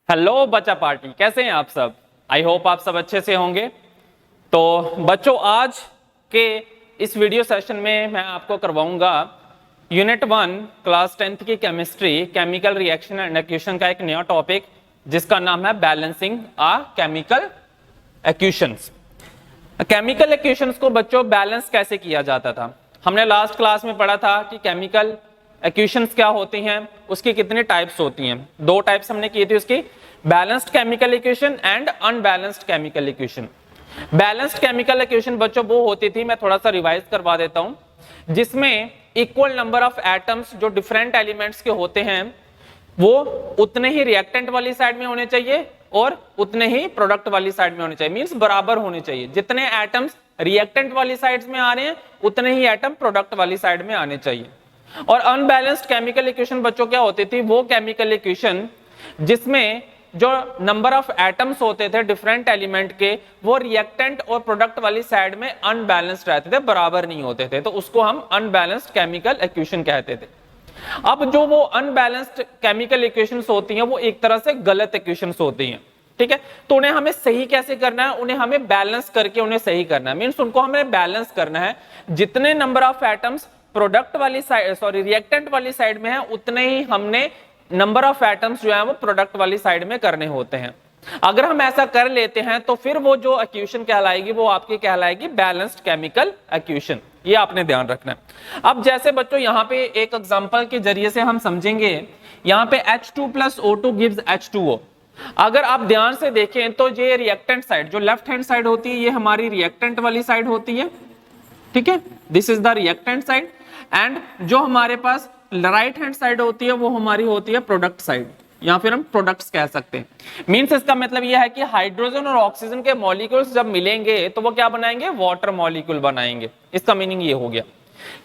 Hello बच्चा party, कैसे हैं आप सब। आई होप आप सब अच्छे से होंगे। तो बच्चों, आज के इस वीडियो सेशन में मैं आपको करवाऊंगा यूनिट 1 क्लास 10th की chemistry chemical reaction and equation का एक नया टॉपिक, जिसका नाम है बैलेंसिंग आ केमिकल एक्वेशंस। केमिकल एक्वेशंस को बच्चों बैलेंस कैसे किया जाता था, हमने लास्ट क्लास में पढ़ा था कि केमिकल एक्वेशंस क्या होती हैं, उसकी कितनी टाइप्स होती हैं। दो टाइप्स हमने की थी उसकी, balanced chemical equation and unbalanced chemical equation. Balanced chemical equation बच्चों वो होती थी, मैं थोड़ा सा रिवाइज करवा देता हूं, जिसमें इक्वल नंबर ऑफ एटम्स जो डिफरेंट एलिमेंट्स के होते हैं वो उतने ही रिएक्टेंट वाली साइड में होने चाहिए और उतने ही प्रोडक्ट वाली साइड में होने चाहिए। मींस बराबर होने चाहिए, जितने एटम्स रिएक्टेंट वाली साइड में आ रहे हैं उतने ही एटम प्रोडक्ट वाली साइड में आने चाहिए। और अनबैलेंस्ड केमिकल इक्वेशन बच्चों क्या होती थी, वो केमिकल इक्वेशन जिसमें जो नंबर ऑफ एटम्स होते थे डिफरेंट एलिमेंट के, वो रिएक्टेंट और प्रोडक्ट वाली साइड में अनबैलेंस्ड रहते थे, बराबर नहीं होते थे, तो उसको हम अनबैलेंस्ड केमिकल इक्वेशन कहते थे। अब जो वो अनबैलेंस्ड केमिकल इक्वेशंस होती हैं वो एक तरह से गलत इक्वेशंस होती हैं, ठीक है। तो उन्हें हमें सही कैसे करना है, उन्हें हमें बैलेंस करके उन्हें सही करना है। मींस उनको हमें बैलेंस करना है, जितने नंबर ऑफ एटम्स प्रोडक्ट वाली साइड रिएक्टेंट वाली साइड में है उतने ही हमने नंबर ऑफ एटम्स जो है वो प्रोडक्ट वाली साइड में करने होते हैं। अगर हम ऐसा कर लेते हैं तो फिर वो जो इक्वेशन कहलाएगी वो आपकी कहलाएगी बैलेंस्ड केमिकल इक्वेशन। ये आपने ध्यान रखना है। अब जैसे बच्चों यहाँ पे एक एग्जांपल के जरिए से हम समझेंगे, यहाँ पे H2 + O2 गिव्स H2O। अगर आप ध्यान से देखें तो ये रिएक्टेंट साइड जो लेफ्ट हैंड साइड होती है ये हमारी रिएक्टेंट वाली साइड होती है, ठीक है, this is the reactant side. And जो हमारे पास राइट हैंड साइड होती है वो हमारी होती है प्रोडक्ट साइड, या फिर हम प्रोडक्ट्स कह सकते हैं। मींस इसका मतलब यह है कि हाइड्रोजन और ऑक्सीजन के मॉलिक्यूल्स जब मिलेंगे तो वो क्या बनाएंगे, वाटर मॉलिक्यूल बनाएंगे। इसका मीनिंग ये हो गया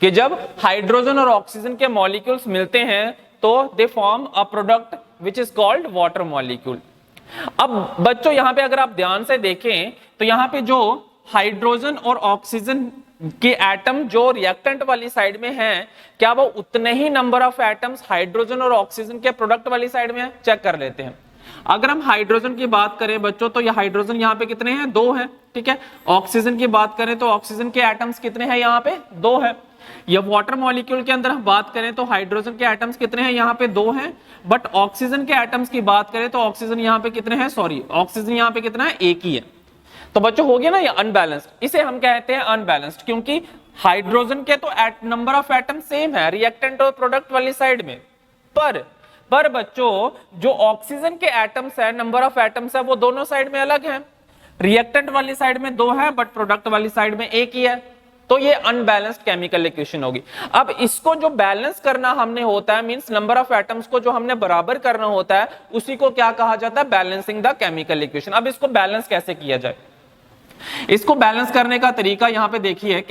कि जब हाइड्रोजन और ऑक्सीजन के मॉलिक्यूल्स मिलते हैं तो they form a product which is called water molecule. अब बच्चों यहाँ पे अगर आप ध्यान से देखें तो यहाँ पे जो हाइड्रोजन और ऑक्सीजन के एटम जो रिएक्टेंट वाली साइड में हैं, क्या वो उतने ही नंबर ऑफ एटम्स हाइड्रोजन और ऑक्सीजन के प्रोडक्ट वाली साइड में है? चेक कर लेते हैं। अगर हम हाइड्रोजन की बात करें बच्चों तो ये हाइड्रोजन यहाँ पे कितने हैं, 2 है, ठीक है। ऑक्सीजन की बात करें तो ऑक्सीजन के एटम्स कितने हैं, यहाँ पे 2 है। ये वाटर मॉलिक्यूल के अंदर हम बात करें तो हाइड्रोजन के एटम्स कितने हैं, यहाँ पे 2 हैं। बट ऑक्सीजन के एटम्स की बात करें तो ऑक्सीजन यहाँ पे कितने हैं, ऑक्सीजन यहाँ पे कितना है, 1 ही है। तो बच्चों हो गया ना ये अनबैलेंस्ड। इसे हम कहते हैं अनबैलेंस्ड, क्योंकि हाइड्रोजन के तो नंबर ऑफ एटम सेम है रिएक्टेंट और प्रोडक्ट वाली साइड में, पर बच्चों जो ऑक्सीजन के एटम्स है, नंबर ऑफ एटम्स है, वो दोनों साइड में अलग है। रिएक्टेंट वाली साइड में 2 है बट प्रोडक्ट वाली साइड में 1 ही है, तो ये अनबैलेंस्ड केमिकल इक्वेशन होगी। अब इसको जो बैलेंस करना हमने होता है, मींस नंबर ऑफ एटम्स को जो हमने बराबर करना होता है, उसी को क्या कहा जाता है, बैलेंसिंग द केमिकल इक्वेशन। अब इसको बैलेंस कैसे किया जाए, इसको बैलेंस करने का तरीका यहाँ पे देखिए,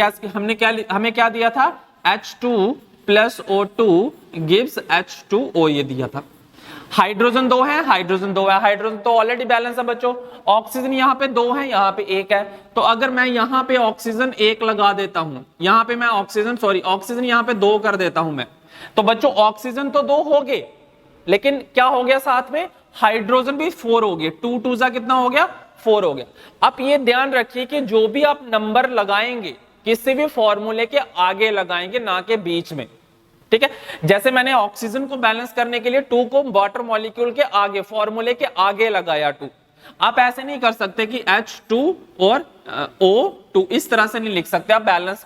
हमें क्या दिया था, H2 + O2 गिव्स H2O, ये दिया था। हाइड्रोजन 2 है, हाइड्रोजन तो ऑलरेडी बैलेंस है बच्चों। ऑक्सीजन यहाँ पे 2 है, यहाँ पे 1 है, तो अगर मैं यहाँ पे ऑक्सीजन 1 लगा देता हूं, यहाँ पे मैं ऑक्सीजन यहाँ पे 2 कर देता हूं मैं, तो बच्चों ऑक्सीजन तो 2 हो गए, लेकिन क्या हो गया साथ में, हाइड्रोजन भी 4 हो गए। 2 2 जा कितना हो गया, 4 हो गया। अब ये ध्यान रखिए कि जो भी आप नंबर लगाएंगे किसी भी फॉर्मूले के आगे लगाएंगे, ना के बीच में, ठीक है। जैसे मैंने ऑक्सीजन को बैलेंस करने के लिए 2 को वाटर मॉलिक्यूल के आगे, फॉर्मूले के आगे लगाया 2। आप ऐसे नहीं कर सकते कि H2 और O2 इस तरह से नहीं लिख सकते। आप बैलेंस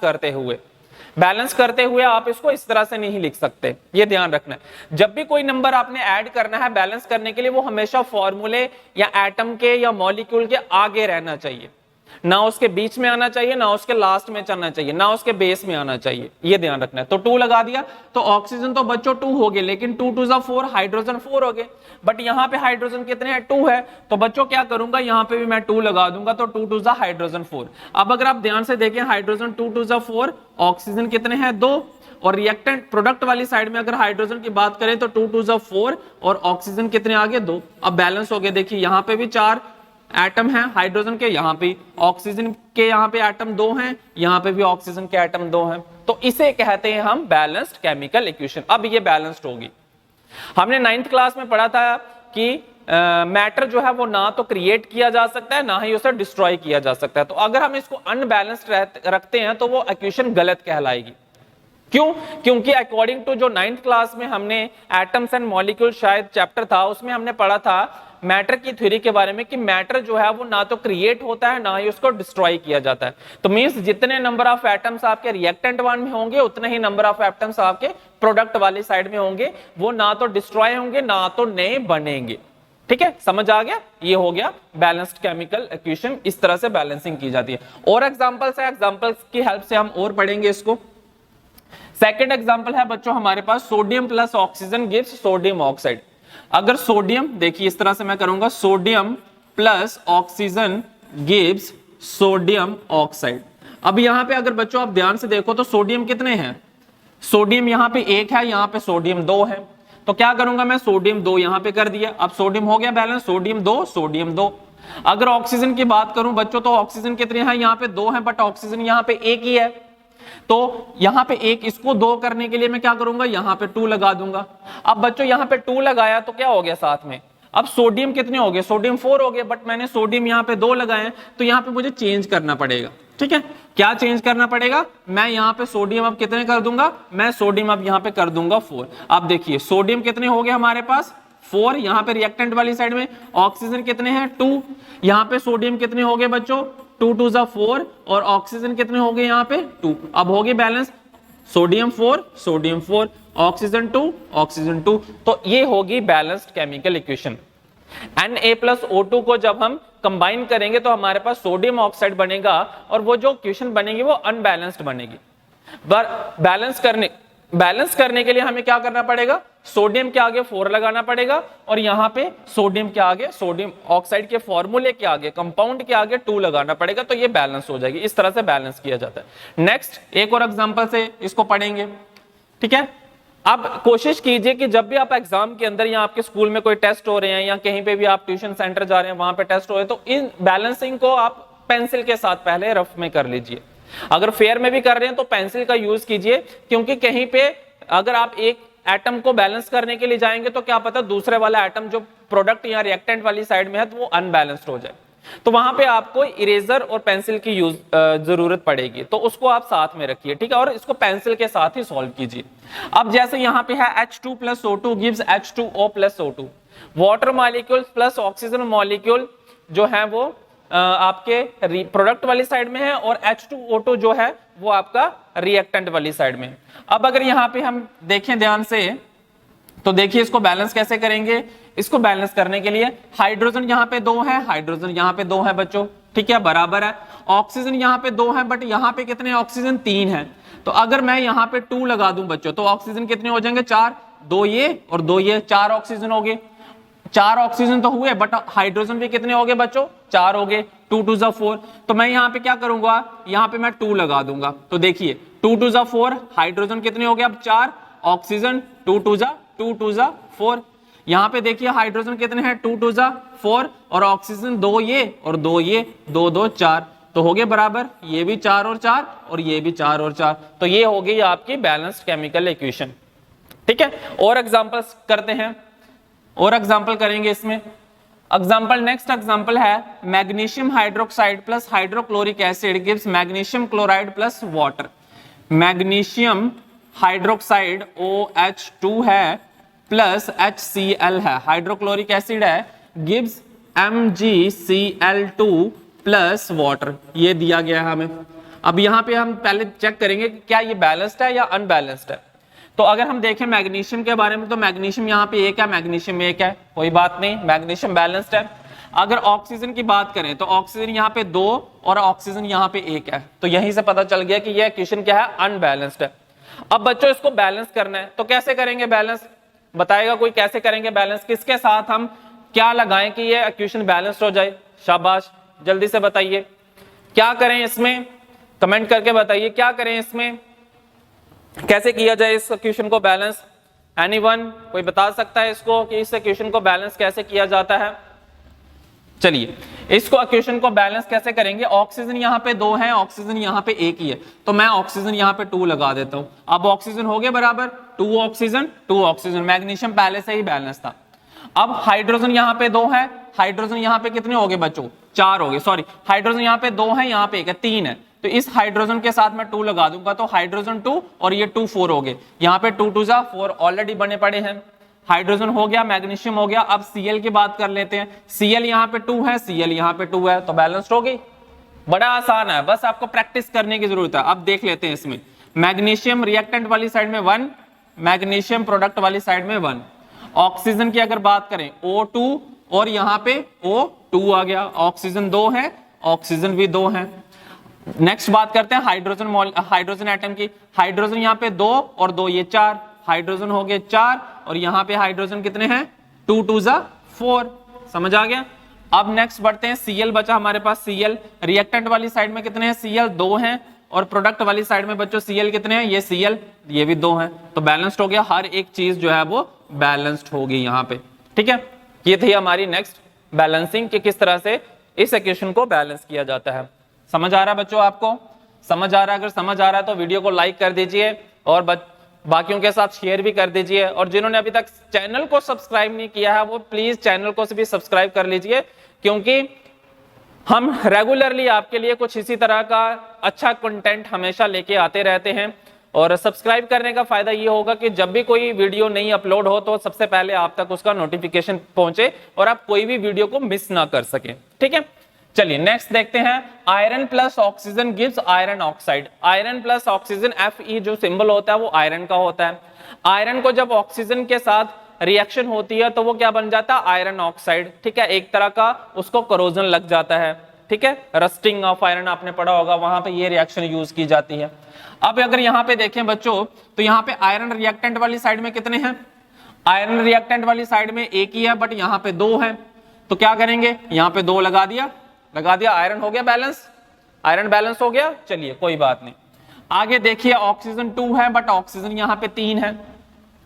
करते हुए आप इसको इस तरह से नहीं लिख सकते, ये ध्यान रखना है। जब भी कोई नंबर आपने ऐड करना है बैलेंस करने के लिए, वो हमेशा फॉर्मूले या एटम के या मॉलिक्यूल के आगे रहना चाहिए, ना उसके बीच में आना चाहिए, ना उसके लास्ट में चलना चाहिए, ना उसके बेस में आना चाहिए, ये ध्यान रखना है। तो 2 लगा दिया तो ऑक्सीजन तो बच्चों 2 हो गए, लेकिन 2 2 जा 4, हाइड्रोजन 4 हो गए। बट यहाँ पे हाइड्रोजन कितने हैं, 2 है, तो बच्चों क्या करूंगा, यहाँ पे भी मैं 2 लगा दूंगा, तो 2 2 जा हाइड्रोजन 4। अब अगर आप ध्यान से देखें, हाइड्रोजन 2 2 जा 4, ऑक्सीजन कितने हैं, 2, और रिएक्टेंट प्रोडक्ट वाली साइड में अगर हाइड्रोजन की बात करें तो 2 2 जा 4 और ऑक्सीजन कितने आगे, 2। अब बैलेंस हो गए। देखिए यहाँ पे भी 4 एटम है हाइड्रोजन के, यहाँ पे ऑक्सीजन के यहाँ पे एटम 2 हैं, यहाँ पे भी ऑक्सीजन के एटम 2 हैं, तो इसे कहते हैं हम बैलेंस्ड केमिकल इक्वेशन। अब ये बैलेंस्ड होगी। हमने 9th क्लास में पढ़ा था कि मैटर जो है वो ना तो क्रिएट किया जा सकता है ना ही उसे डिस्ट्रॉय किया जा सकता है। तो अगर हम इसको अनबैलेंस्ड रखते हैं तो वो इक्वेशन गलत कहलाएगी। क्यों? क्योंकि अकॉर्डिंग टू जो 9th क्लास में हमने एटम्स एंड मॉलिक्यूल शायद चैप्टर था, उसमें हमने पढ़ा था मैटर की थ्योरी के बारे में कि मैटर जो है वो ना तो क्रिएट होता है ना ही उसको डिस्ट्रॉय किया जाता है। तो मींस जितने नंबर ऑफ एटम्स आपके रिएक्टेंट वन में होंगे उतने ही नंबर ऑफ एटम्स आपके प्रोडक्ट वाली साइड में होंगे, वो ना तो डिस्ट्रॉय होंगे ना तो नए बनेंगे। ठीक है, समझ आ गया? ये हो गया बैलेंस्ड केमिकल इक्वेशन, इस तरह से बैलेंसिंग की जाती है। और एग्जांपल्स है, एग्जांपल्स की हेल्प से हम और पढ़ेंगे इसको। सेकंड एग्जांपल है बच्चों हमारे पास sodium plus oxygen gives sodium oxide. अगर सोडियम, देखिए इस तरह से मैं करूंगा, sodium plus oxygen gives sodium oxide. अब यहां पे अगर बच्चों आप ध्यान से देखो तो सोडियम कितने हैं? सोडियम यहां पे 1 है, यहां पे सोडियम 2 है। तो क्या करूंगा मैं, सोडियम 2 यहां पे कर दिया, अब सोडियम हो गया बैलेंस, सोडियम 2 सोडियम 2। अगर ऑक्सीजन की बात करूं बच्चों तो ऑक्सीजन कितने हैं? यहां पे 2 है, बट ऑक्सीजन यहां पे 1 ही है। तो यहां पे 1, इसको 2 करने के लिए मैं क्या करूंगा, यहां पे 2 लगा दूंगा। अब बच्चों यहां पे 2 लगाया तो क्या हो गया साथ में, अब सोडियम कितने हो गए, सोडियम 4 हो गए, बट मैंने सोडियम यहां पे 2 लगाए, तो यहां पे मुझे चेंज करना पड़ेगा। ठीक है, क्या चेंज करना पड़ेगा, मैं यहां पे सोडियम अब कितने कर दूंगा, मैं सोडियम अब यहां पे कर दूंगा 4। अब देखिए सोडियम कितने हो गए हमारे पास 4, यहां पे रिएक्टेंट वाली साइड में ऑक्सीजन कितने हैं 2, यहां पे सोडियम कितने हो गए बच्चों 2 2 4 और ऑक्सीजन कितने हो गए यहाँ पे 2। अब हो गए balance, sodium 4 sodium 4 oxygen 2 oxygen 2। तो ये होगी बैलेंस्ड केमिकल इक्वेशन। Na+O2 को जब हम कंबाइन करेंगे तो हमारे पास सोडियम ऑक्साइड बनेगा और वो जो इक्वेशन बनेगी वो अनबैलेंस्ड बनेगी। बैलेंस करने के लिए हमें क्या करना पड़ेगा, सोडियम के आगे 4 लगाना पड़ेगा और यहां पे सोडियम के आगे, सोडियम ऑक्साइड के फॉर्मूले के आगे, कंपाउंड के आगे 2 लगाना पड़ेगा, तो ये बैलेंस हो जाएगी। इस तरह से बैलेंस किया जाता है। नेक्स्ट एक और एग्जांपल से इसको पढ़ेंगे। ठीक है, अब कोशिश कीजिए कि जब भी आप एग्जाम के अंदर या आपके स्कूल में कोई टेस्ट हो रहे हैं या कहीं पे भी आप ट्यूशन सेंटर जा रहे हैं वहां पे टेस्ट हो रहे हैं, तो इन बैलेंसिंग को आप पेंसिल के साथ पहले रफ में कर लीजिए। अगर फेयर में भी कर रहे हैं तो पेंसिल का यूज कीजिए, क्योंकि कहीं पे अगर आप एक एटम को बैलेंस करने के लिए जाएंगे तो क्या पता दूसरे वाला एटम जो प्रोडक्ट या रिएक्टेंट वाली साइड में है तो वो अनबैलेंस्ड हो जाए, तो वहां पे आपको इरेजर और पेंसिल की जरूरत पड़ेगी, तो उसको आप साथ में रखिए। ठीक है, और इसको पेंसिल के साथ ही सॉल्व कीजिए। अब जैसे यहाँ पे है H2 + O2 gives H2O + O2, water molecule plus oxygen molecule जो है वो आपके प्रोडक्ट वाली साइड में है और H2O2 जो है वो आपका रिएक्टेंट वाली साइड में। अब अगर यहाँ पे हम देखें ध्यान से तो देखिए इसको बैलेंस कैसे करेंगे। इसको बैलेंस करने के लिए हाइड्रोजन यहाँ पे 2 है, हाइड्रोजन यहाँ पे 2 है बच्चों, ठीक है, बराबर है। ऑक्सीजन यहाँ पे 2 है, बट यहाँ पे कितने ऑक्सीजन 3 है, तो अगर मैं यहाँ पे 2 लगा दूं बच्चों तो ऑक्सीजन कितने हो जाएंगे 4, 2 ये और 2 ये, 4 ऑक्सीजन हो गए। 4 ऑक्सीजन तो हुए, बट हाइड्रोजन भी कितने हो गए बच्चों 4 हो गए, 2 2 4। तो मैं यहाँ पे क्या करूंगा, यहाँ पे मैं 2 लगा दूंगा, तो देखिए 2 2 4, हाइड्रोजन कितने हो गए अब 4, ऑक्सीजन 2 2 4। यहाँ पे देखिए हाइड्रोजन कितने हैं 2 2 4 और ऑक्सीजन 2 ये और 2 ये, 2 2 4, तो हो गए बराबर, ये भी 4 और 4 और ये भी 4 और 4। तो ये हो गई आपकी बैलेंस्ड केमिकल इक्वेशन। ठीक है, और एग्जांपल्स करते हैं, और एग्जांपल करेंगे इसमें। एग्जांपल नेक्स्ट एग्जांपल है magnesium hydroxide plus hydrochloric acid gives magnesium chloride plus water. Magnesium hydroxide OH2 है प्लस HCl है, हाइड्रोक्लोरिक एसिड है, गिव्स MgCl2 प्लस वाटर, ये दिया गया है हमें। अब यहाँ पे हम पहले चेक करेंगे कि क्या ये बैलेंस्ड है या अनबैलेंस्ड है। तो अगर हम देखें मैग्नीशियम के बारे में तो मैग्नीशियम यहाँ पे 1 है, मैग्नीशियम 1 है, कोई बात नहीं, मैग्नीशियम बैलेंस्ड है। अगर ऑक्सीजन की बात करें तो ऑक्सीजन यहाँ पे 2 और ऑक्सीजन यहाँ पे 1 है, तो यहीं से पता चल गया कि यह इक्वेशन क्या है, अनबैलेंस्ड है। अब बच्चों इसको बैलेंस करना है, तो कैसे करेंगे बैलेंस, बताएगा कोई कैसे करेंगे बैलेंस, किसके साथ हम क्या लगाएं कि ये इक्वेशन बैलेंस्ड हो जाए। शाबाश, जल्दी से बताइए क्या करें इसमें, कमेंट करके बताइए क्या करें इसमें, कैसे किया जाए इस इक्वेशन को बैलेंस। एनीवन, कोई बता सकता है इसको कि इस इक्वेशन को बैलेंस कैसे किया जाता है। चलिए इसको इक्वेशन को बैलेंस कैसे करेंगे। ऑक्सीजन यहाँ पे 2 है, ऑक्सीजन यहाँ पे 1 ही है, तो मैं ऑक्सीजन यहाँ पे 2 लगा देता हूं। अब ऑक्सीजन हो गए बराबर 2 ऑक्सीजन 2 ऑक्सीजन, मैग्नीशियम पहले से ही बैलेंस था। अब हाइड्रोजन यहाँ पे 2 है, हाइड्रोजन यहाँ पे कितने हो गए बच्चों, 4 हो गए, सॉरी हाइड्रोजन यहाँ पे 2 है, यहाँ पे 1 है, 3 है, तो इस हाइड्रोजन के साथ मैं 2 लगा दूंगा तो हाइड्रोजन 2 और ये 2 4 हो गए, यहाँ पे 2 2 जा 4 ऑलरेडी बने पड़े हैं। हाइड्रोजन हो गया, मैग्नीशियम हो गया। अब Cl की बात कर लेते हैं, Cl यहाँ पे 2 है, Cl यहाँ पे 2 है, तो बैलेंस्ड हो गई। बड़ा आसान है, बस आपको प्रैक्टिस करने की जरूरत है। अब देख लेते हैं इसमें, मैग्नीशियम रिएक्टेंट वाली साइड में 1, मैग्नीशियम प्रोडक्ट वाली साइड में 1। ऑक्सीजन की अगर बात करें O2 और यहाँ पे O2 आ गया, ऑक्सीजन 2 है, ऑक्सीजन भी 2 है। नेक्स्ट बात करते हैं हाइड्रोजन एटम की। हाइड्रोजन यहाँ पे 2 और 2 ये 4, हाइड्रोजन हो गए 4 और यहाँ पे हाइड्रोजन कितने हैं, 2 2 जा 4। समझ आ गया। अब नेक्स्ट बढ़ते हैं, Cl बचा हमारे पास। Cl रिएक्टेंट वाली साइड में कितने हैं, Cl 2 हैं और प्रोडक्ट वाली साइड में बच्चों Cl कितने हैं, ये Cl ये भी 2 हैं, तो बैलेंस्ड हो गया। हर एक चीज जो है वो बैलेंस्ड होगी यहाँ पे, ठीक है। ये थी हमारी नेक्स्ट बैलेंसिंग कि किस तरह से इस इक्वेशन को बैलेंस किया जाता है। समझ आ रहा है बच्चों, आपको समझ आ रहा है? अगर समझ आ रहा है तो वीडियो को लाइक कर दीजिए और बाकियों के साथ शेयर भी कर दीजिए, और जिन्होंने अभी तक चैनल को सब्सक्राइब नहीं किया है वो प्लीज चैनल को भी सब्सक्राइब कर लीजिए, क्योंकि हम रेगुलरली आपके लिए कुछ इसी तरह का अच्छा कंटेंट हमेशा लेके आते रहते हैं। और सब्सक्राइब करने का फायदा ये होगा कि जब भी कोई वीडियो नहीं अपलोड हो तो सबसे पहले आप तक उसका नोटिफिकेशन पहुंचे और आप कोई भी वीडियो को मिस ना कर सके, ठीक है। चलिए नेक्स्ट देखते हैं, iron plus oxygen gives iron oxide. Iron plus oxygen Fe जो सिंबल होता है वो आयरन का होता है। आयरन को जब ऑक्सीजन के साथ रिएक्शन होती है तो वो क्या बन जाता है, आयरन ऑक्साइड, ठीक है। एक तरह का उसको करोजन लग जाता है, ठीक है। रस्टिंग ऑफ आयरन आपने पढ़ा होगा, वहां पे ये रिएक्शन यूज की जाती है। अब अगर यहाँ पे देखें बच्चों तो यहाँ पे आयरन रिएक्टेंट वाली साइड में कितने हैं, आयरन रिएक्टेंट वाली साइड में एक ही है, बट यहाँ पे 2 है, तो क्या करेंगे, यहाँ पे 2 लगा दिया, आयरन हो गया बैलेंस, आयरन बैलेंस हो गया। चलिए कोई बात नहीं। आगे देखिए, ऑक्सीजन 2 है बट ऑक्सीजन यहाँ पे 3 है,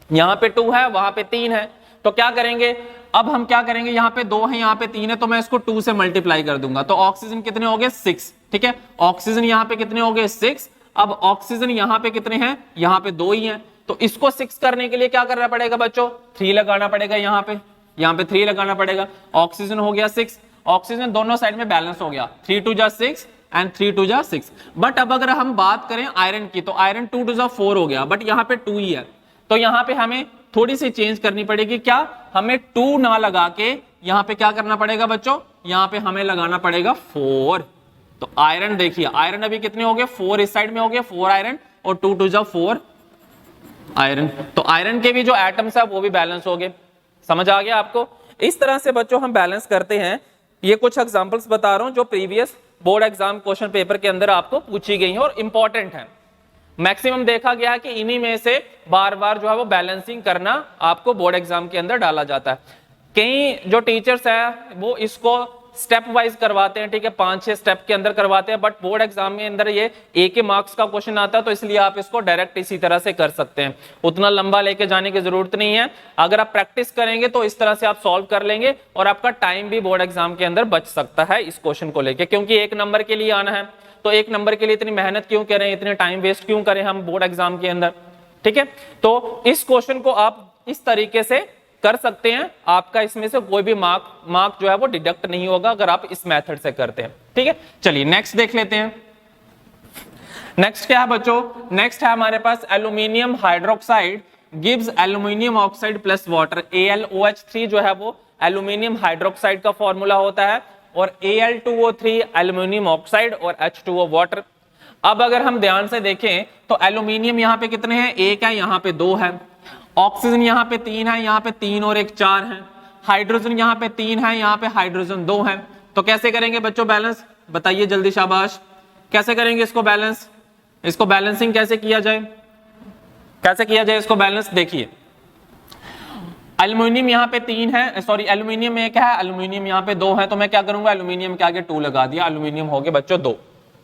यहाँ पे 2 है वहां पे 3 है, तो क्या करेंगे, अब हम क्या करेंगे, यहाँ पे 2 है यहाँ पे 3 है, तो मैं इसको 2 से मल्टीप्लाई कर दूंगा, तो ऑक्सीजन कितने हो गए 6, ठीक है। ऑक्सीजन यहाँ पे कितने हो गए 6। अब ऑक्सीजन यहाँ पे कितने हैं, यहाँ पे 2 ही हैं, तो इसको 6 करने के लिए क्या करना पड़ेगा बच्चों, 3 लगाना पड़ेगा, यहाँ पे 3 लगाना पड़ेगा। ऑक्सीजन हो गया 6, ऑक्सीजन दोनों साइड में बैलेंस हो गया, 3 2 जा 6 एंड 3 2 जा 6। बट अब अगर हम बात करें आयरन की तो आयरन 2 2 जा 4 हो गया, बट यहाँ पे 2 ही है, तो यहाँ पे हमें थोड़ी सी चेंज करनी पड़ेगी। क्या, हमें 2 ना लगा के यहाँ पे क्या करना पड़ेगा बच्चों, यहाँ पे हमें लगाना पड़ेगा 4। तो आयरन देखिए, आयरन अभी कितने हो गए, 4 इस साइड में हो गए, 4 आयरन और 2 2 जा 4 आयरन, तो आयरन के भी जो एटम्स है वो भी बैलेंस हो गए। समझ आ गया आपको? इस तरह से बच्चों हम बैलेंस करते हैं। ये कुछ एग्जांपल्स बता रहा हूं जो previous board exam question paper के अंदर आपको पूछी गई है और इंपॉर्टेंट है। मैक्सिमम देखा गया है कि इन्हीं में से बार बार जो है वो बैलेंसिंग करना आपको बोर्ड एग्जाम के अंदर डाला जाता है। कई जो टीचर्स हैं वो इसको स्टेप वाइज करवाते हैं, ठीक है, 5-6 स्टेप के अंदर करवाते हैं, बट बोर्ड एग्जाम में अंदर ये एक ही मार्क्स का क्वेश्चन आता है, तो इसलिए आप इसको डायरेक्ट इसी तरह से कर सकते हैं, उतना लंबा लेके जाने की जरूरत नहीं है। अगर आप प्रैक्टिस करेंगे तो इस तरह से आप सॉल्व कर लेंगे और आपका टाइम भी बोर्ड एग्जाम के अंदर बच सकता है इस क्वेश्चन को लेकर, क्योंकि 1 नंबर के लिए आना है, तो 1 नंबर के लिए इतनी मेहनत क्यों करें, इतने टाइम वेस्ट क्यों करें हम बोर्ड एग्जाम के अंदर, ठीक है। तो इस क्वेश्चन को आप इस तरीके से कर सकते हैं, आपका इसमें से कोई भी मार्क जो है वो डिडक्ट नहीं होगा अगर आप इस मेथड से करते हैं, ठीक है। चलिए नेक्स्ट देख लेते हैं। नेक्स्ट क्या है बच्चों, नेक्स्ट है हमारे पास aluminium hydroxide gives aluminium oxide plus water. AlOH3 जो है वो एल्यूमिनियम हाइड्रोक्साइड का फॉर्मूला होता है और Al2O3 एल्यूमिनियम ऑक्साइड और H2O वाटर। अब अगर हम ध्यान से देखें तो एल्यूमिनियम यहाँ पे कितने हैं, 1 है, यहाँ पे 2 है, ऑक्सीजन यहाँ पे 3 है, यहाँ पे 3 और 1 4 है, हाइड्रोजन यहाँ पे 3 है, यहाँ पे हाइड्रोजन 2 है। तो कैसे करेंगे बच्चों बैलेंस, बताइए जल्दी, शाबाश, कैसे करेंगे इसको बैलेंस, इसको बैलेंसिंग कैसे किया जाए, कैसे किया जाए इसको बैलेंस। देखिए एल्यूमिनियम यहाँ पे 3 है, सॉरी एल्यूमिनियम 1 है, एल्यूमिनियम यहाँ पे 2 है, तो मैं क्या करूंगा, एल्यूमिनियम के आगे 2 लगा दिया, एल्यूमिनियम हो गए बच्चों 2,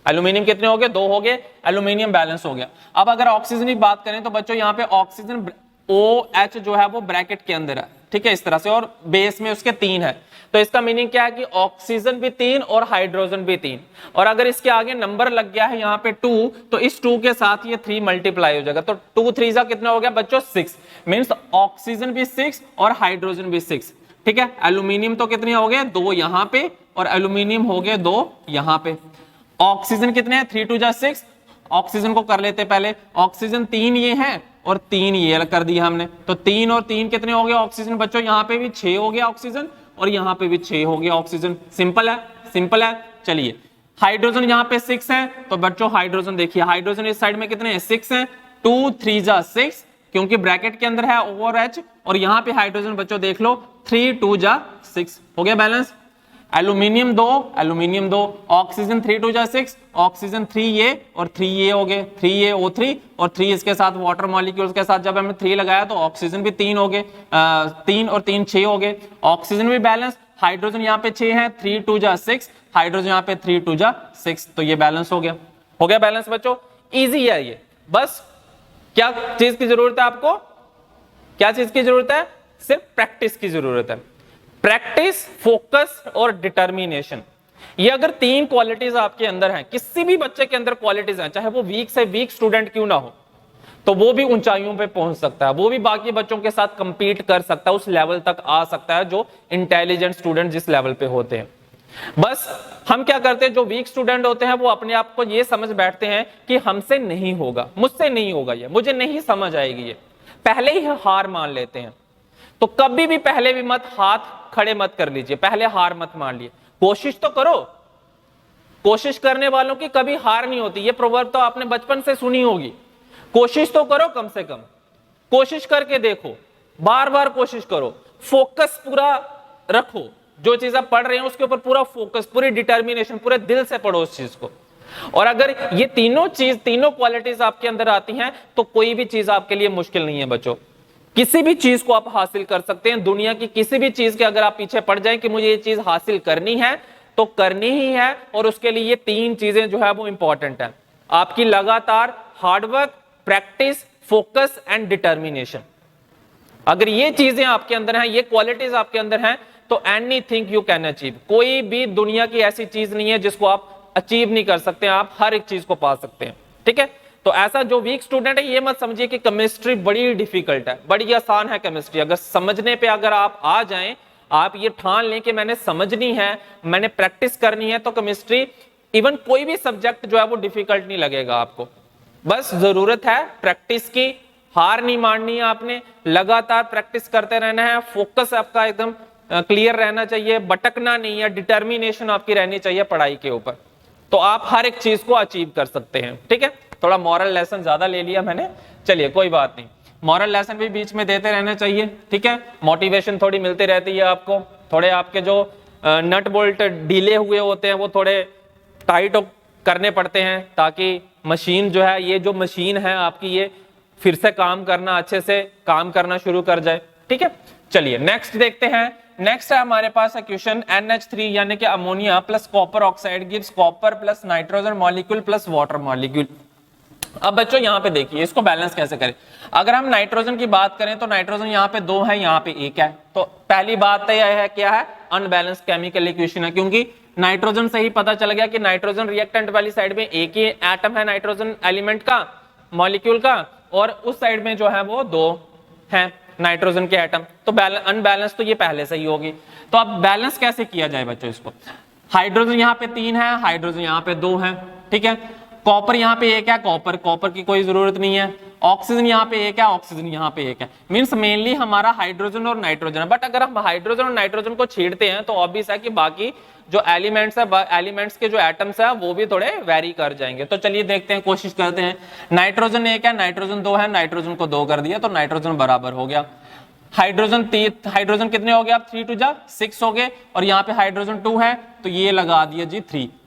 एल्यूमिनियम कितने हो गए, 2 हो गए, एल्यूमिनियम बैलेंस हो गया। अब अगर ऑक्सीजन की बात करें तो बच्चों यहाँ पे ऑक्सीजन OH जो है वो ब्रैकेट के अंदर है, ठीक है, इस तरह से, और बेस में उसके 3 है, तो इसका मीनिंग क्या है कि ऑक्सीजन भी 3 और हाइड्रोजन भी 3, और अगर इसके आगे नंबर लग गया है यहाँ पे 2 तो इस 2 के साथ ये 3 मल्टीप्लाई हो जाएगा, तो 2 3 कितना हो गया बच्चों 6, मींस ऑक्सीजन भी 6 और हाइड्रोजन भी 6। ठीक है। एल्यूमिनियम तो कितने हो गए, 2 यहां पे, और एल्यूमिनियम हो गए 2 यहां पे। ऑक्सीजन कितने हैं, 3 2 जा 6। ऑक्सीजन को कर लेते पहले, ऑक्सीजन 3 ये है और 3 ये कर दिया हमने, तो 3 और 3 कितने हो गए ऑक्सीजन बच्चों, यहाँ पे भी 6 हो गया ऑक्सीजन और यहाँ पे भी 6 हो गया ऑक्सीजन। सिंपल है, सिंपल है। चलिए हाइड्रोजन यहाँ पे 6 है, तो बच्चों हाइड्रोजन देखिए, हाइड्रोजन इस साइड में कितने हैं, 6 हैं, 2 3 जा 6, क्योंकि ब्रैकेट के अंदर है O और H, और यहाँ पे हाइड्रोजन बच्चों देख लो 3 2 जा 6, हो गया बैलेंस। एल्यूमिनियम 2, ऑक्सीजन 3 2 जा 6, ऑक्सीजन 3 ये और 3 ये हो गए, 3 ये O3 और 3 इसके साथ वाटर मॉलिक्यूल्स के साथ जब हमने 3 लगाया तो ऑक्सीजन भी 3 हो गए, 3 और 3 6 हो गए, ऑक्सीजन भी बैलेंस। हाइड्रोजन यहाँ पे 6 है, 3 2 जा 6, हाइड्रोजन यहाँ पे 3 2 जा 6, तो ये बैलेंस हो गया बैलेंस बच्चों। इजी है ये, बस क्या चीज की जरूरत है आपको, क्या चीज की जरूरत है, सिर्फ प्रैक्टिस की जरूरत है। प्रैक्टिस, फोकस और डिटर्मिनेशन, ये अगर 3 क्वालिटीज आपके अंदर हैं, किसी भी बच्चे के अंदर क्वालिटीज हैं, चाहे वो वीक से वीक स्टूडेंट क्यों ना हो, तो वो भी ऊंचाइयों पे पहुंच सकता है, वो भी बाकी बच्चों के साथ कंपीट कर सकता है, उस लेवल तक आ सकता है जो इंटेलिजेंट स्टूडेंट जिस लेवल पे होते हैं। बस हम क्या करते हैं, जो वीक स्टूडेंट होते हैं वो अपने आप को ये समझ बैठते हैं कि हमसे नहीं होगा, मुझसे नहीं होगा, ये मुझे नहीं समझ आएगी, ये पहले ही हार मान लेते हैं। तो कभी भी पहले भी मत हाथ खड़े मत कर लीजिए, पहले हार मत मान लिए, कोशिश तो करो। कोशिश करने वालों की कभी हार नहीं होती, ये प्रोवर्ब तो आपने बचपन से सुनी होगी। कोशिश तो करो, कम से कम कोशिश करके देखो, बार बार कोशिश करो, फोकस पूरा रखो, जो चीज आप पढ़ रहे हैं उसके ऊपर पूरा फोकस, पूरी डिटर्मिनेशन, पूरे दिल से पढ़ो उस चीज को। और अगर ये तीनों क्वालिटीज आपके अंदर आती हैं तो कोई भी चीज आपके लिए मुश्किल नहीं है बच्चों। किसी भी चीज को आप हासिल कर सकते हैं, दुनिया की किसी भी चीज के अगर आप पीछे पड़ जाएं कि मुझे ये चीज हासिल करनी है तो करनी ही है, और उसके लिए ये 3 चीजें जो है वो इंपॉर्टेंट है, आपकी लगातार hard work, practice, focus and determination. अगर ये चीजें आपके अंदर हैं, ये क्वालिटीज आपके अंदर हैं, तो एनीथिंग यू कैन अचीव। कोई भी दुनिया की ऐसी चीज नहीं है जिसको आप अचीव नहीं कर सकते, आप हर एक चीज को पा सकते हैं, ठीक है। तो ऐसा जो वीक स्टूडेंट है ये मत समझिए कि केमिस्ट्री बड़ी डिफिकल्ट है, बड़ी आसान है केमिस्ट्री। अगर समझने पे अगर आप आ जाएं, आप ये ठान लें कि मैंने समझनी है, मैंने प्रैक्टिस करनी है, तो केमिस्ट्री इवन कोई भी सब्जेक्ट जो है वो डिफिकल्ट नहीं लगेगा आपको। बस जरूरत है प्रैक्टिस की, हार नहीं माननी है आपने, लगातार प्रैक्टिस करते रहना है, फोकस आपका एकदम क्लियर रहना चाहिए, भटकना नहीं है, डिटर्मिनेशन आपकी रहनी चाहिए पढ़ाई के ऊपर, तो आप हर एक चीज को अचीव कर सकते हैं, ठीक है। थोड़ा मॉरल लेसन ज्यादा ले लिया मैंने, चलिए कोई बात नहीं, मॉरल लेसन भी बीच में देते रहना चाहिए, ठीक है। मोटिवेशन थोड़ी मिलती रहती है आपको, थोड़े आपके जो नट बोल्ट ढीले हुए होते हैं वो थोड़े टाइट करने पड़ते हैं, ताकि मशीन जो है, ये जो मशीन है आपकी, ये फिर से काम करना, अच्छे से काम करना शुरू कर जाए, ठीक है। चलिए नेक्स्ट देखते हैं। नेक्स्ट है हमारे पास क्वेश्चन, NH3 यानी कि ammonia plus copper oxide gives copper plus nitrogen molecule plus water molecule. अब बच्चों यहाँ पे देखिए इसको बैलेंस कैसे करें। अगर हम नाइट्रोजन की बात करें तो नाइट्रोजन यहाँ पे 2 है, यहाँ पे 1 है, तो पहली बात तो यह है क्या है, अनबैलेंस केमिकल इक्वेशन है, क्योंकि नाइट्रोजन से ही पता चल गया कि नाइट्रोजन रिएक्टेंट वाली साइड में एक ही एटम है नाइट्रोजन एलिमेंट का, मॉलिक्यूल का, और उस साइड में जो है वो 2 है नाइट्रोजन के एटम, तो अनबैलेंस तो ये पहले से ही होगी। तो अब बैलेंस कैसे किया जाए बच्चों इसको, हाइड्रोजन यहाँ पे 3 है, हाइड्रोजन यहाँ पे 2 है, ठीक है। कॉपर यहाँ पे 1 है, कॉपर की कोई जरूरत नहीं है। ऑक्सीजन यहाँ पे 1 है, ऑक्सीजन यहाँ पे 1 है, मींस मेनली हमारा हाइड्रोजन और नाइट्रोजन है। बट अगर हम हाइड्रोजन और नाइट्रोजन को छेड़ते हैं तो ऑब्वियस है कि बाकी जो एलिमेंट्स है, एलिमेंट्स के जो एटम्स है वो भी थोड़े वेरी कर जाएंगे। तो चलिए देखते हैं, कोशिश करते हैं। नाइट्रोजन 1 है, नाइट्रोजन 2 है, नाइट्रोजन को 2 कर दिया तो नाइट्रोजन बराबर हो गया। हाइड्रोजन कितने हो गए, आप 3 2 जा 6 हो गए, और यहाँ पे हाइड्रोजन 2 है तो ये लगा दिया जी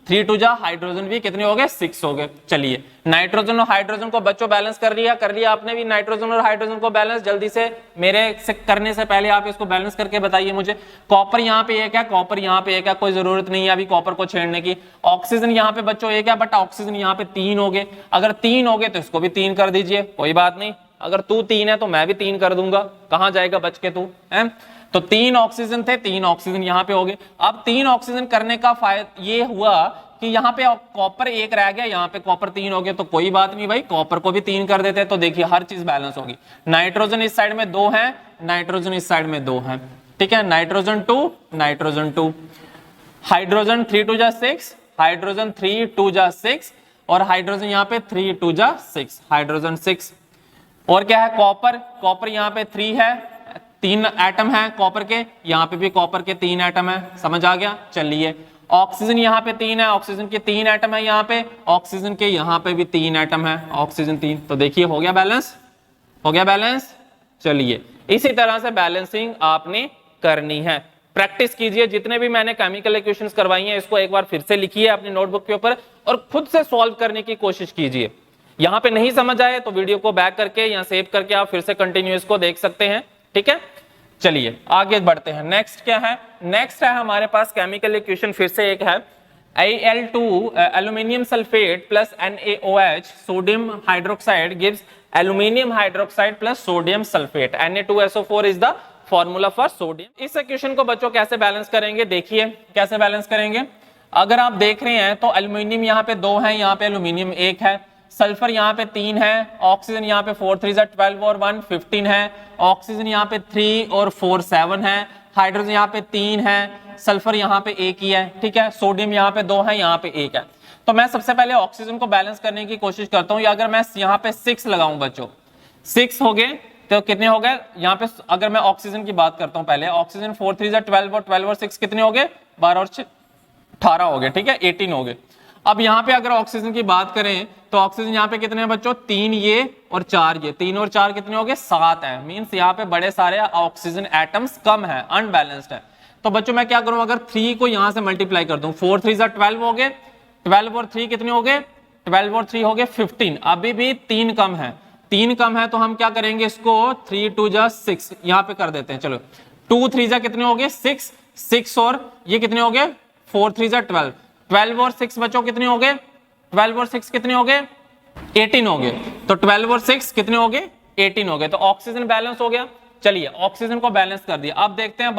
3 2 जा, हाइड्रोजन भी कितने हो गए, 6 हो गए। चलिए नाइट्रोजन और हाइड्रोजन को बच्चों बैलेंस कर लिया आपने भी नाइट्रोजन और हाइड्रोजन को बैलेंस। जल्दी से मेरे से करने से पहले आप इसको बैलेंस करके बताइए मुझे। कॉपर यहाँ पे 1 है, कॉपर यहाँ पे 1 है, कोई जरूरत नहीं है अभी कॉपर को छेड़ने की। ऑक्सीजन यहाँ पे बच्चों 1 है, बट ऑक्सीजन यहाँ पे 3 हो गए। अगर 3 हो गए तो इसको भी 3 कर दीजिए, कोई बात नहीं। अगर तू 3 है तो मैं भी 3 कर दूंगा, कहां जाएगा बच के तू है। तो 3 ऑक्सीजन थे, 3 ऑक्सीजन यहाँ पे हो गए। अब 3 ऑक्सीजन करने का फायदा ये हुआ कि यहाँ पे कॉपर 1 रह गया, यहाँ पे कॉपर 3 हो गए, तो कोई बात नहीं भाई, कॉपर को भी 3 कर देते, तो देखिए हर चीज बैलेंस होगी। नाइट्रोजन इस साइड में 2 है, नाइट्रोजन इस साइड में 2 है, ठीक है, नाइट्रोजन 2 नाइट्रोजन 2, हाइड्रोजन 3 2 जा 6, हाइड्रोजन 3 2 जा 6 और हाइड्रोजन यहाँ पे 3 2 जा 6, हाइड्रोजन 6। और क्या है, कॉपर, कॉपर यहाँ पे 3 है, 3 एटम है कॉपर के, यहाँ पे भी कॉपर के 3 एटम है, समझ आ गया। चलिए ऑक्सीजन यहाँ पे 3 है, ऑक्सीजन के 3 एटम है यहाँ पे, ऑक्सीजन के यहाँ पे भी 3 एटम है, ऑक्सीजन 3। तो देखिए हो गया बैलेंस, हो गया बैलेंस। चलिए इसी तरह से बैलेंसिंग आपने करनी है, प्रैक्टिस कीजिए। जितने भी मैंने केमिकल इक्वेशंस करवाई हैं इसको एक बार फिर से लिखिए अपनी नोटबुक के ऊपर और खुद से सॉल्व करने की कोशिश कीजिए। यहाँ पे नहीं समझ आए तो वीडियो को बैक करके या सेव करके आप फिर से कंटिन्यू इसको देख सकते हैं, ठीक है। चलिए आगे बढ़ते हैं। नेक्स्ट क्या है, नेक्स्ट है हमारे पास केमिकल इक्वेशन फिर से एक है Al2 aluminium sulphate plus NaOH sodium hydroxide gives aluminium hydroxide plus sodium sulphate, Na2SO4 is the formula for sodium. इस इक्वेशन को बच्चों कैसे बैलेंस करेंगे, देखिए कैसे बैलेंस करेंगे। अगर आप देख रहे हैं तो एल्यूमिनियम यहाँ पे 2 है, यहाँ पे एल्यूमिनियम 1 है, सल्फर यहाँ पे 3 है, ऑक्सीजन यहाँ पे 4 3 12 और 1 15 है, ऑक्सीजन यहाँ पे 3 और 4 7 है, हाइड्रोजन यहाँ पे 3 है, सल्फर यहाँ पे 1 ही है, ठीक है, सोडियम यहाँ पे 2 है, यहाँ पे 1 है। तो मैं सबसे पहले ऑक्सीजन को बैलेंस करने की कोशिश करता हूँ। या अगर मैं यहाँ पे 6 लगाऊं बच्चों, 6 हो गए तो कितने हो गए यहाँ पे। अगर मैं ऑक्सीजन की बात करता हूँ पहले, ऑक्सीजन 4 3 12 और 12 और 6 कितने हो गए, 12 और 18 हो गए, ठीक है, 18 हो गए। अब यहाँ पे अगर ऑक्सीजन की बात करें तो ऑक्सीजन यहाँ पे कितने हैं बच्चों, 3 ये और 4 ये, 3 और 4 कितने हो गए, 7 है। मींस यहाँ पे बड़े सारे ऑक्सीजन एटम्स कम है, अनबैलेंस्ड है। तो बच्चों मैं क्या करूं, अगर 3 को यहाँ से मल्टीप्लाई कर दूं, 4 3 12 हो गए, 12 और 3 कितने हो गए, 12 और 3 हो गए 15। अभी भी 3 कम है, 3 कम है तो हम क्या करेंगे, इसको 3 2 जा 6 यहाँ पे कर देते हैं। चलो 2 3 जा कितने हो गए 6, 6 और ये कितने हो गए 4 3 जा 12, 12 और 6 बच्चों कितने हो गए, 12 और 6 कितने हो गए 18 हो गए। तो 12 और 6 कितने हो गए 18 हो गए। तो ऑक्सीजन बैलेंस हो गया। चलिए ऑक्सीजन को बैलेंस कर दिया। अब देखते हैं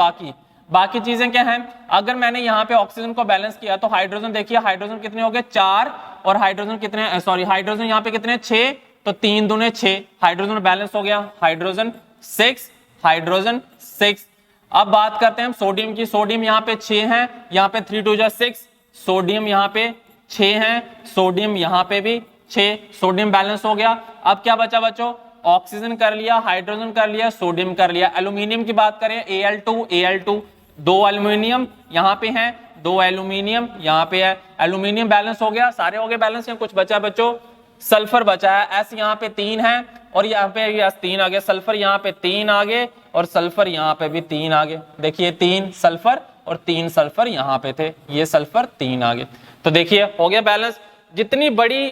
बाकी चीजें क्या हैं। अगर मैंने यहाँ पे ऑक्सीजन को बैलेंस किया तो हाइड्रोजन देखिए, हाइड्रोजन कितने हो गए 4 और हाइड्रोजन कितने, सॉरी हाइड्रोजन यहाँ पे कितने 6, तो 3 दूने 6, हाइड्रोजन बैलेंस हो गया, हाइड्रोजन 6, हाइड्रोजन 6। अब बात करते हैं हम सोडियम की। सोडियम यहाँ पे 6 है, यहाँ पे 3 2 जा 6, सोडियम यहाँ पे 6 है, सोडियम यहाँ पे भी 6, सोडियम बैलेंस हो गया। अब क्या बचा बच्चों, ऑक्सीजन कर लिया, हाइड्रोजन कर लिया, सोडियम कर लिया। एल्यूमिनियम की बात करें Al2 2 एल्यूमिनियम यहाँ पे हैं, 2 एल्यूमिनियम यहाँ पे है, एल्यूमिनियम बैलेंस हो गया, सारे हो गए बैलेंस। यहाँ कुछ बचा बच्चों, सल्फर बचा है, S यहाँ पे 3 है और यहाँ पे S 3 आ गया, सल्फर यहाँ पे 3 आ गए और सल्फर यहाँ पे भी 3 आ गए। देखिए 3 सल्फर और 3 सल्फर यहाँ पे थे, ये सल्फर 3 आ गए। तो देखिए हो गया बैलेंस। जितनी बड़ी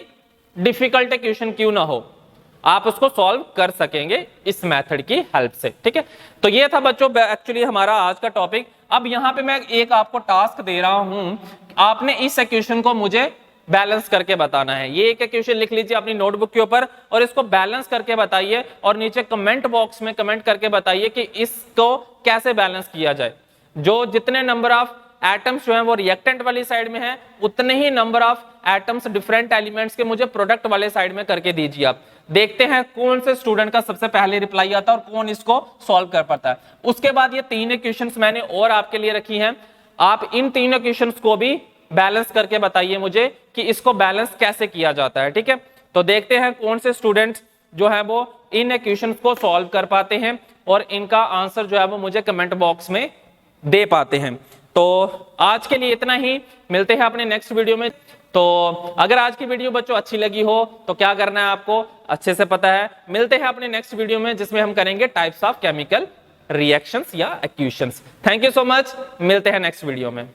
डिफिकल्ट क्वेश्चन क्यों ना हो, आप उसको सॉल्व कर सकेंगे इस मेथड की हेल्प से, ठीक है। तो ये था बच्चों एक्चुअली हमारा आज का टॉपिक। अब यहाँ पे मैं एक आपको टास्क दे रहा हूं, आपने इस इक्वेशन को मुझे बैलेंस करके बताना है। ये एक इक्वेशन लिख लीजिए अपनी नोटबुक के ऊपर और इसको बैलेंस करके बताइए और नीचे कमेंट बॉक्स में कमेंट करके बताइए कि इसको कैसे बैलेंस किया जाए। जो जितने नंबर ऑफ एटम्स जो है वो रिएक्टेंट वाली साइड में है, उतने ही number of atoms different elements के मुझे प्रोडक्ट वाले साइड में करके दीजिए। आप देखते हैं कौन से स्टूडेंट का सबसे पहले रिप्लाई आता है और कौन इसको सॉल्व कर पाता है। उसके बाद ये 3 इक्वेशंस मैंने और आपके लिए रखी हैं, आप इन 3 इक्वेशंस को भी बैलेंस करके बताइए मुझे कि इसको बैलेंस कैसे किया जाता है, ठीक है। तो देखते हैं कौन से स्टूडेंट्स जो है वो इन इक्वेशंस को सॉल्व कर पाते हैं और इनका आंसर जो है वो मुझे कमेंट बॉक्स में दे पाते हैं। तो आज के लिए इतना ही, मिलते हैं अपने नेक्स्ट वीडियो में। तो अगर आज की वीडियो बच्चों अच्छी लगी हो तो क्या करना है आपको अच्छे से पता है। मिलते हैं अपने नेक्स्ट वीडियो में जिसमें हम करेंगे टाइप्स ऑफ केमिकल रिएक्शंस या equations. Thank you so much, मिलते हैं नेक्स्ट वीडियो में।